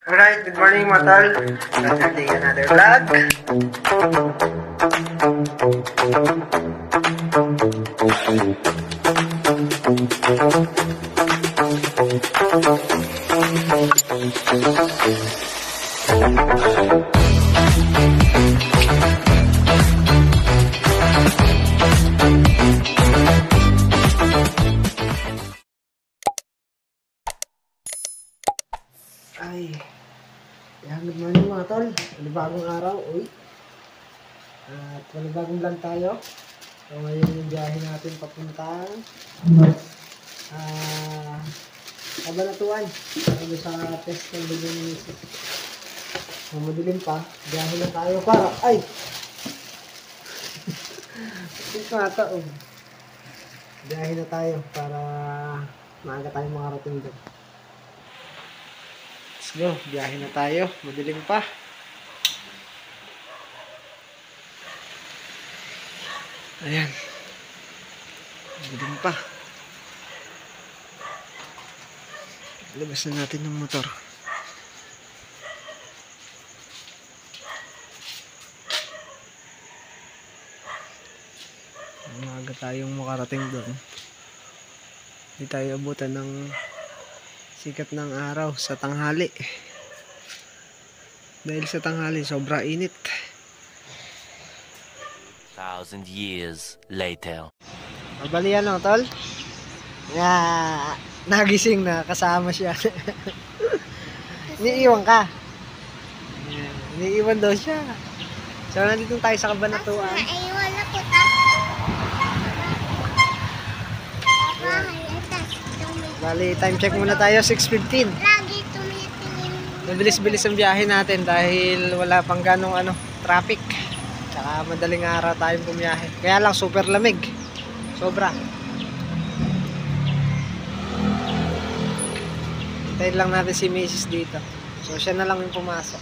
Alright, good morning mga tol. Another day, another vlog. Ay, yan, good morning mga tol. Panibagong araw, uy. At panibagong vlog tayo. So ngayon yung biyahe natin papuntang Cabanatuan. Para sa test ng bilang nisip. So madilim pa, biyahe na tayo para, ay! Ito ata, oh. Biyahe na tayo para maaga tayong makarating doon. Let's go, biyahe na tayo. Madilim pa. Ayan. Madilim pa. Labas na natin ng motor. Maaga tayong makarating doon. Hindi tayo abutan ng sikat ng araw sa tanghali. Dahil sa tanghali, sobra init. 1,000 years later. Bali ano, tol? Nagising na, kasama siya. Iniiwan ka. Iniiwan daw siya. So, nandito tayo sa Cabanatuan. Naiwan na po Bali, time check muna tayo, 6:15. Lagi tumitingin. Mabilis-bilis ang biyahe natin dahil wala pang ganong traffic. Tsaka madaling araw tayong bumiyahe. Kaya lang super lamig. Sobra. Hintayin lang natin si Mrs. dito. So siya na lang yung pumasok.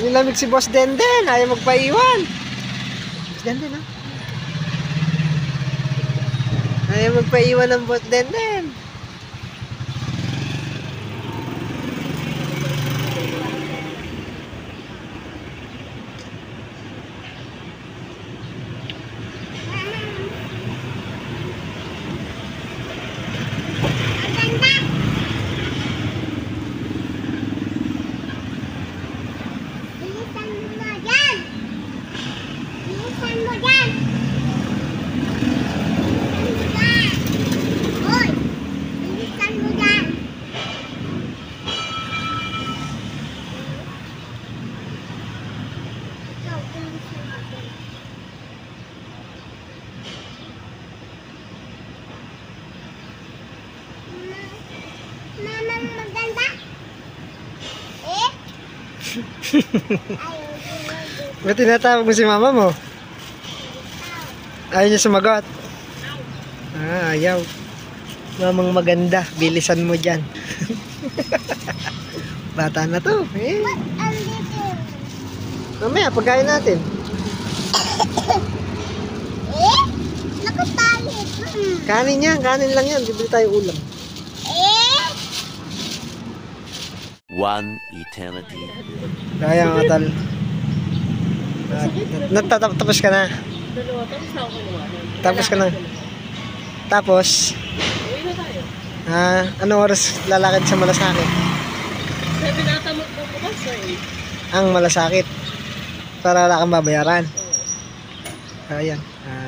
Nilamig si Boss Denden. Ayaw magpaiwan. Boss Denden, ha? Ayaw magpaiwan ng Boss Denden. Bilisan mo dyan! Bilisan mo dyan! Hoy! Bilisan mo dyan! Ikaw, bilisan mo dyan. Mamang maganda? Eh? Ayaw din. Ba't tinatawag mo si mama mo? Ayaw niya sumagot. Ayaw. Mamang maganda, bilisan mo dyan. Bata na to. Ba't andito? Mamaya, pagkain natin. Eh? Nakatalit. Kanin yan, kanin lang yan. Bibili tayo ulam. Eh? One eternity. Kaya mga tal. Tapos ka na. Dalawa, tapos na ako kinuha. Tapos ka na. Tapos, Uwi na tayo. anong oras lalakad sa Malasakit? Sabi natamot mo bukas eh. Ang Malasakit. Para wala kang babayaran. Ayan.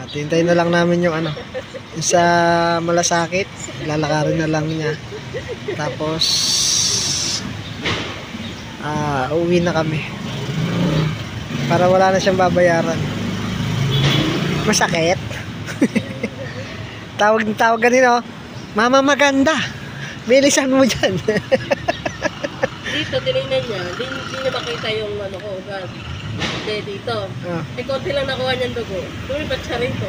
Tintayin na lang namin yung yung sa Malasakit. Lalakarin na lang niya. Tapos, uwi na kami. Para wala na siyang babayaran. Masakit. Tawag ganito. Mama maganda. Bilisan mo dyan. Dito, tinignan niya. Hindi na makita yung ko. God. Hindi, dito. Eh, konti lang nakuha niyang dugo. Lumipat siya rito.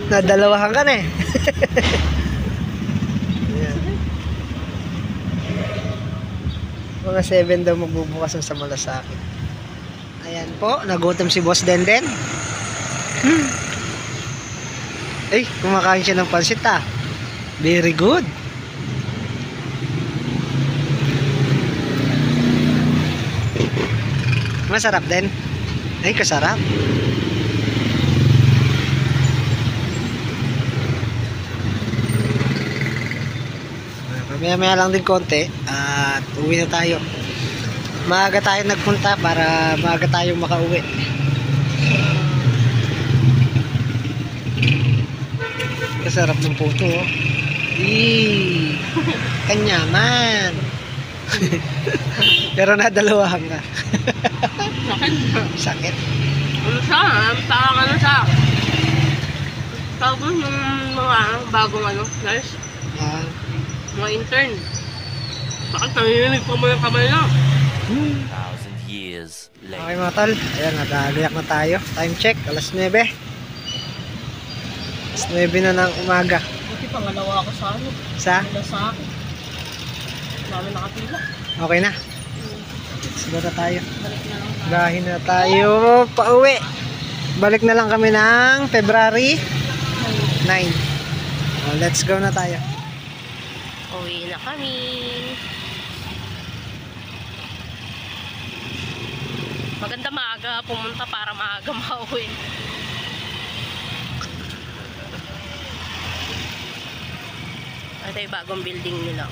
Nadalawahan ka na eh. Ayan. Mga 7 daw magbubukas sa Malasakit. Ayan po, nagutom si Boss Denden. Ay, kumakain siya ng pansit ah. Very good. Masarap din. Ay, kasarap. Maya-maya lang din konti at uwi na tayo. Maaga tayo nagpunta para maaga tayong makauwi. Kasarap ng puto. Oh. Kanyaman. Pero nadalawahan ka. Sakit. Sakit. Ano siya? Parang ano siya? Tawag yung mga bagong ano, nurse, Ah, mga intern. Bakit nanginginig pa mo yung kamay na? 1,000 years okay later. mga tol. Ayan, nagagayak na tayo. Time check, alas 9. Alas 9 na ng umaga. Buti pangalawa ako sa ano. Sa? Wala sa akin. Dami nakatila. Okay na. Siguro na tayo. Balik na lang. Gahin na tayo pauwi. Balik na lang kami ng February 9. Oh, let's go na tayo. Uwi na kami. Maganda maaga pumunta para maaga mauwi. Ito yung bagong building nila.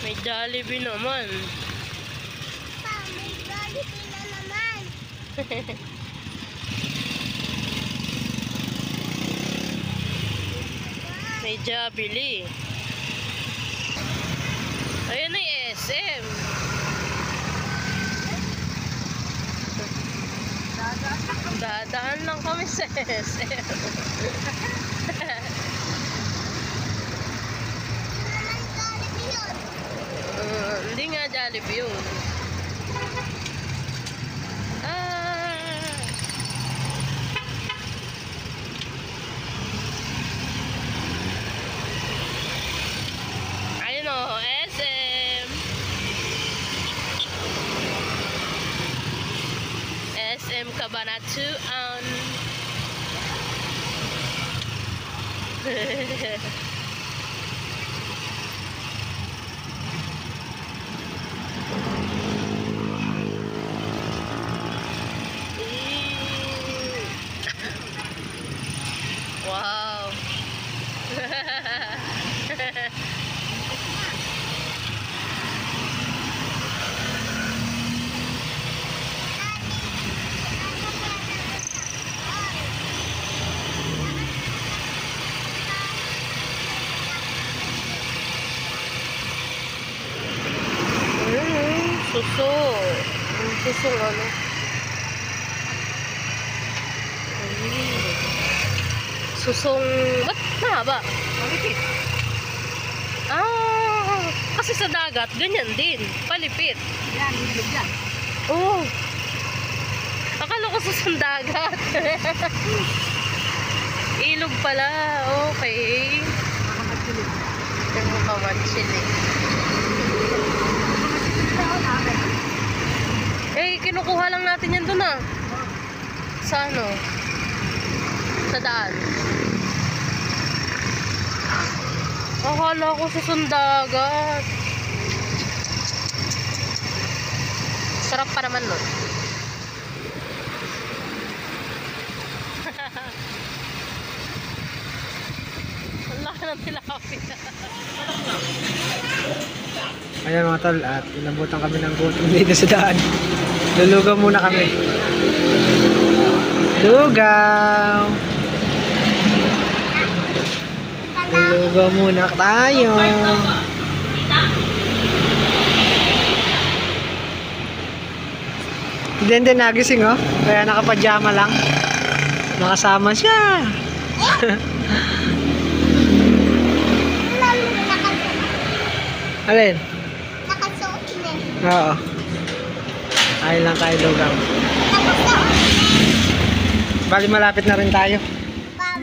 May Jollibee naman. Pa, may Jollibee na naman. May Jollibee. Ayun na yung SM. Dadaan lang kami sa SM. Naman Jollibee yun. Hindi nga Jollibee yun. Ah. Ayun o, SM. SM Cabanatuan. Wow. Suso. Suso ano? Susong, ba't mahaba? Palipit. Ah, kasi sa dagat, ganyan din. Palipit. Yan, ilog yan. Oh. Akala ko susong dagat. Ilog pala. Okay. Makamatulog. Yung mukha matchili. Eh, kinukuha lang natin yan dun ah. Sa ano? Sa daan. Akala ko sa sundagat. Sarap pa naman nun. Ang laki ng tilapia. Ayan mga tol, at inabutan kami ng gutom dito sa daan. Lulugaw muna kami. Lugaw! Lulugaw muna tayo. Hindi nagising oh. Kaya nakapajama lang. Nakasama siya. Alin? Nakasuot na. Oo. Ayun lang tayo lugaw. Nakasuot na. Bali malapit na rin tayo. Pam.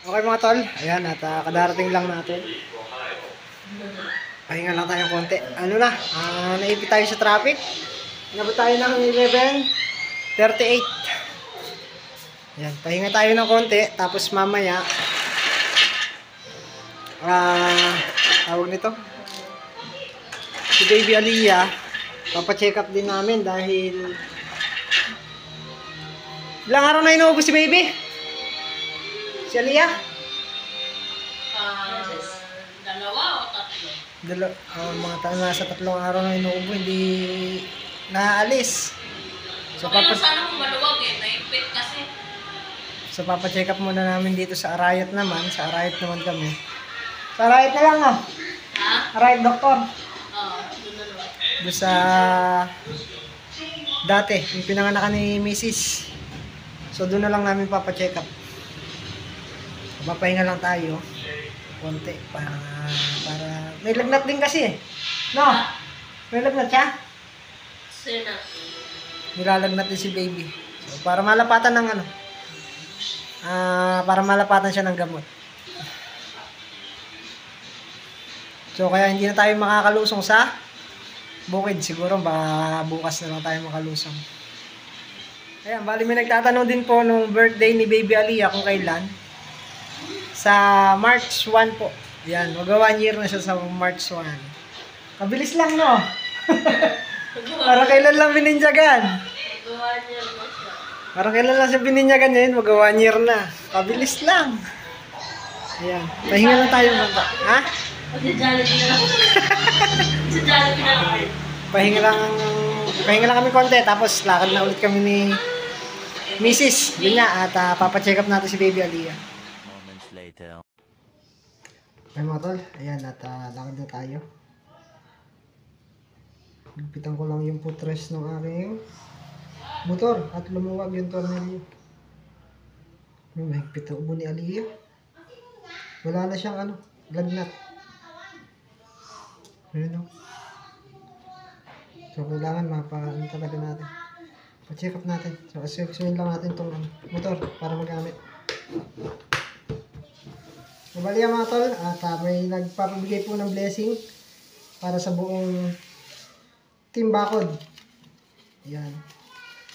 Okay mga tol, ayan at kadarating lang natin. Pahinga lang tayong konti. Ano na, naipit tayo sa traffic. Inabot tayo ng 11:38. Ayan, pahinga tayo ng konti. Tapos mamaya, tawag nito, si Baby Aliyah, papacheck up din namin dahil ilang araw na inuubos si Baby? Si Aliyah? Dalawa o tatlo? Nasa 3 araw na inuubo, hindi naaalis. So, Okay lang sana kung maluwag eh, naipit kasi. So, papacheck up muna namin dito sa Arayat naman. Sa Arayat naman kami. Sa Arayat na lang, no? Ha? Arayat, doktor. Oo, doon na naman. Doon sa dati, yung pinanganakan ni Mrs. So, doon na lang namin papacheck up. Papahinga lang tayo. Konti. Para may lagnat din kasi eh. No? May lagnat siya? Sina. Nilalagnat din si Baby. So, para malapatan ng ano. Para malapatan siya ng gamot. So, kaya hindi na tayo makakalusong sa bukid. Siguro, baka bukas na lang tayo makalusong. Ayan, bali may nagtatanong din po nung birthday ni Baby Aliyah kung kailan. Sa March 1 po. Yan, mag-1 year na siya sa March 1. Kabilis lang, no? Para kailan lang bininyagan? Gawa niya naman siya. Para kailan lang siya bininyagan ngayon, mag-1 year na. Kabilis lang. Ayan, pahinga lang tayo mga. Ha? O si Jollibee na lang. Si Jollibee na lang. Pahinga lang kami konti, tapos lakad na ulit kami ni Mrs. Yun nga, at papacheck up natin si Baby Aliyah. Moments later. Ay mga tol, ayan at lakad na tayo. Nagpitan ko lang yung footrest ng aking motor at lumuwag yung tornilyo. Mahigpit ang ubo ni Aliyah. Wala na siyang ano, lagnat. Ayun o. So kailangan mapaano talaga natin. Pa-check up natin. So assume lang natin itong motor para magamit. Mabali mga tol, at may nagpapabigay po ng blessing para sa buong Team Bakod. Yan.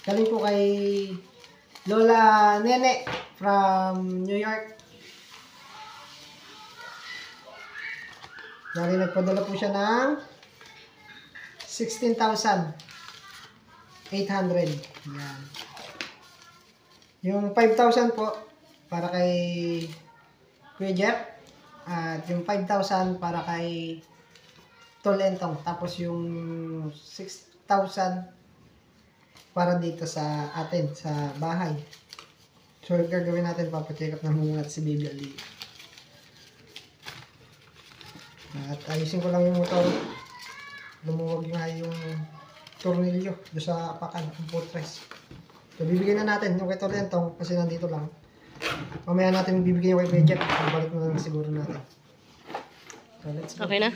Galing po kay Lola Nene from New York. Dali nagpadala po siya ng 16,800. Yan. Yung 5,000 po para kay Kuya Jeff. At yung 5,000 para kay Tol Entong. Tapos yung 6,000 para dito sa atin, sa bahay. So, gagawin natin, papacheck up na muna si Baby Ali. At ayusin ko lang yung motor. Lumuwag nga yung tornilyo doon sa apakan, yung putres. So, bibigyan na natin yung kay Tol Entong kasi nandito lang. Mamaya natin bibigyan yung kay Bejet. Balik na lang siguro natin. So, let's go. Okay na?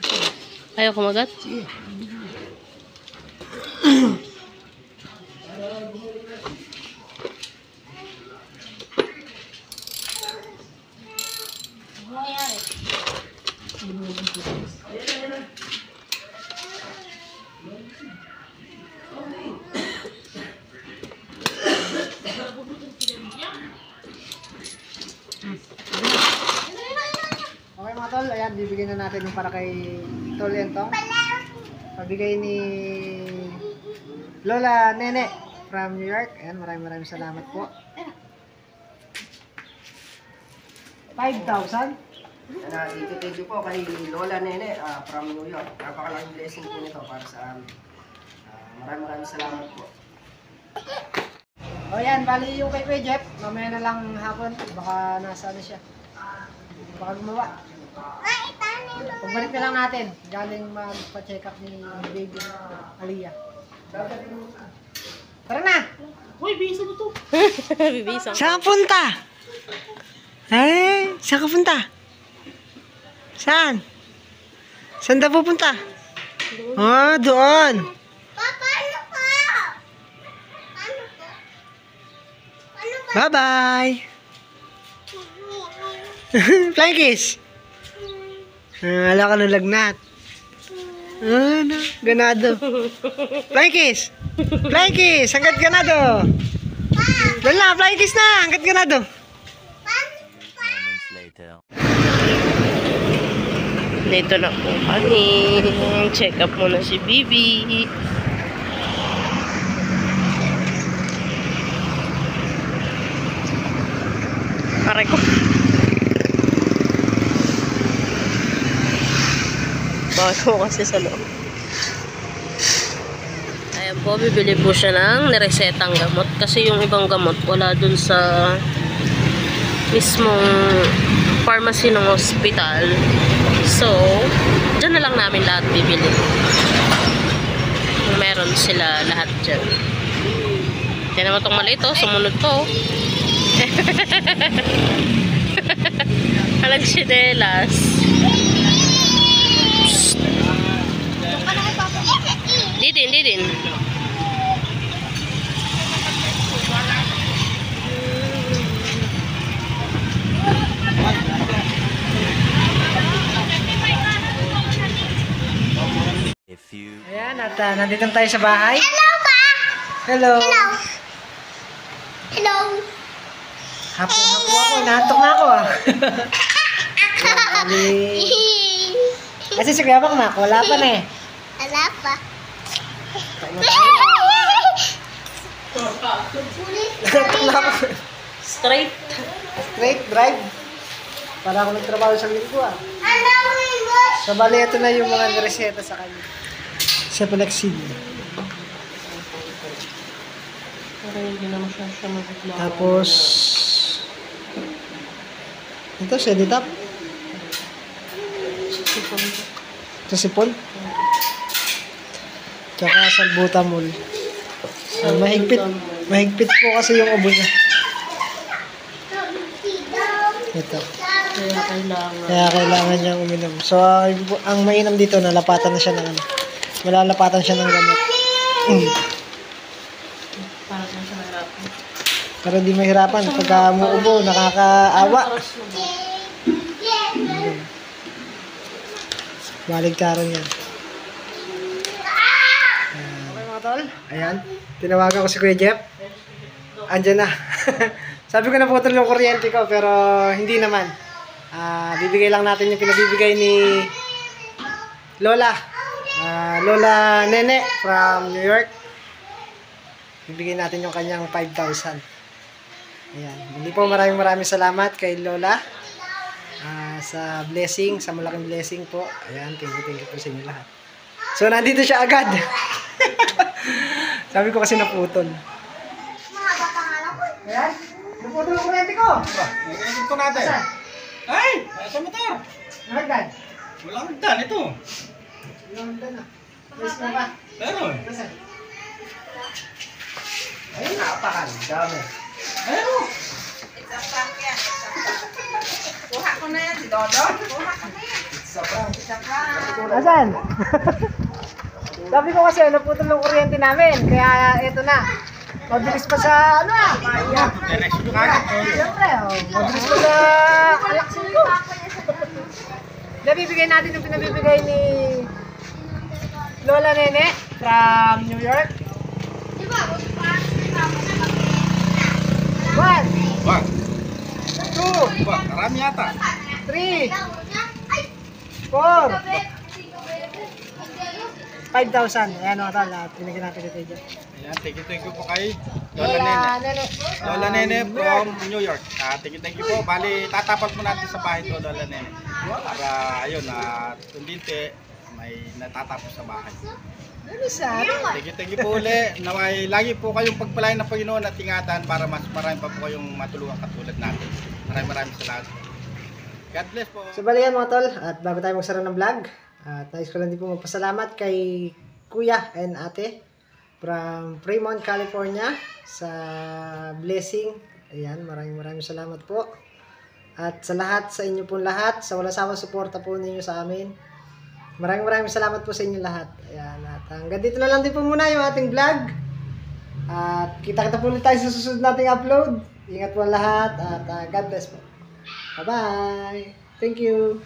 Ayaw kumagat? Sige. Okay mga tol, ayan, bibigyan na natin yung para kay Tol Entong. Pabigay ni Lola Nene from New York. Ayan, maraming salamat po. 5,000. Thank you po kay Lola Nene from New York. Napakalaking blessing po nito para sa amin. Maraming salamat po. O yan, bali yung kay Kuya Jeff. Mamaya na lang hapon. Baka nasa ano siya. Baka gumawa. Pagbalik na lang natin. Galing magpa-check up ni Baby Aliyah. Tara na! Uy, bisa mo to. Bibisa. Saan ka punta? Eh, saan ka punta? Saan? Saan daw pupunta? Oh, doon. Papa, ano ka? Ano ka? Ano ka? Bye-bye. Flying kiss. Ala ka ng lagnat. Ano? Ganado. Flying kiss. Flying kiss. Hanggat ganado. Lala, flying kiss na. Hanggat ganado. Moments later. Dito na po kami. Check up muna si Bibi. Aray ko. Bago kasi sa loob. Ayan po, bibili po siya ng niresetang gamot. Kasi yung ibang gamot wala dun sa mismong pharmacy ng hospital. So, dyan na lang namin lahat bibili. Meron sila lahat dyan. Yan naman itong maliit, oh. Sumunod po. Alang sinelas. Di din. A few. Ayan, at nandito tayo sa bahay. Hello ka? Hello. Hello. Hello. Hapo ako. Nahantok na ako ah. Kasi si Kuya Bakmak, wala pa na eh. Wala pa. Nahantok na ako. Straight. Straight drive. Para ako nagtrabaho sa linggo ah. Ano mo? So bali, ito na yung mga reseta sa kanya. Sa Palaxid. Pero hindi naman siya magiglaw. Tapos, ito, Seditap. Sa sipon. Tsaka salbutamol. Mahigpit po kasi yung ubo niya. Ito. Kaya kailangan niyang uminom. So, ang mainam dito, nalapatan na siya ng ano. Malalapatan siya ng gamot. Para saan siya mahirapan. Para di mahirapan. Pagka muubo, nakakaawa. Baligtaran yan. Okay mga tol. Ayan. Tinawagan ko si Kuya Jeff. andyan na. Sabi ko na putol yung kuryente ko, pero hindi naman. Bibigay lang natin yung pinabibigay ni Lola. Lola Nene from New York. Bibigay natin yung kanyang 5,000. Ayan. Hindi po maraming salamat kay Lola. Sa blessing, sa malaking blessing po. Ayan, thank you po sa inyo lahat. So, nandito siya agad. Sabi ko kasi naputol. Ayan, naputol ang kuryente ko. Ito natin. Saan? Ay! Sa motor! Nagdan. Walang hagdan ito. Nagdan na. Please mo ba? Meron. Saan? Ayun, napakan. Dami. Ayun. Kuha ko na yan, si Dodo. Sa prank. Asan? Sabi ko kasi naputol ang kuryente namin. Kaya eto na. Mabilis pa sa ano ah. Diretso ko kagad. Siyempre, mabilis pa sa alaksin ko. Bibigay natin yung pinabibigay ni Lola Nene from New York. One, Wag. two, Wag. Marami yata. 3, 4, 5,000. Ayan mga tol, pinagyan natin ito dyan. Ayan, thank you po kay Lola Nene. Nene. Lola Nene from New York. Thank you po. Bali, tatapat mo natin sa bahay to, Lola Nene. Para, ayun, tundinte, may natatapos sa bahay. Ano sa? Thank you po uli. Naway, lagi po kayong pagpalain ng Panginoon at ingatan para mas marami pa po kayong matulungan katulad natin. Maraming salamat. God bless po. So bali yan mga tol, at bago tayo magsara ng vlog, at nais ko lang din po magpasalamat kay Kuya and Ate from Fremont, California sa blessing. Ayan, maraming salamat po. At sa lahat, sa inyo pong lahat, sa walang sawang suporta po ninyo sa amin. Maraming salamat po sa inyo lahat. Ayan, at hanggang dito na lang din po muna yung ating vlog. At kita-kita po ulit tayo sa susunod nating upload. Ingat po lahat at God bless po. Bye-bye. Thank you.